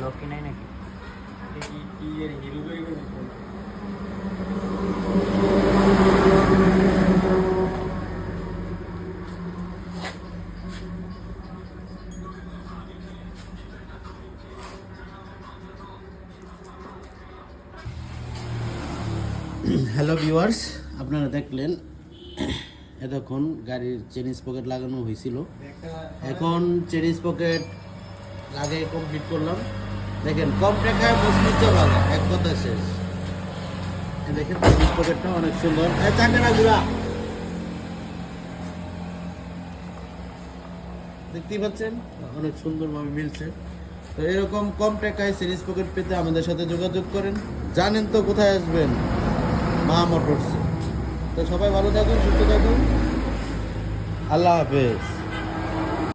Lockie নাই নাকি? Hello viewers, আপনারা দেখলেন এতক্ষণ গাড়ির চেনিস পকেট লাগানো হয়েছিল। এখন চেনিস পকেট লাগিয়ে কমপ্লিট করলাম। দেখেন কম টাকায় মসমিচে ভালো, এক কথা শেষ। দেখেন চেনিস পকেটটা অনেক সুন্দর। চাকাটাগুলা দেখতেই পাচ্ছেন অনেক সুন্দরভাবে মিলছে। তো এরকম কম টাকায় সিরিজ পকেট পেতে আমাদের সাথে যোগাযোগ করেন। জানেন তো কোথায় আসবেন, মা মোটরস। তো সবাই ভালো থাকুন, সুস্থ থাকুন, আল্লাহ হাফেজ।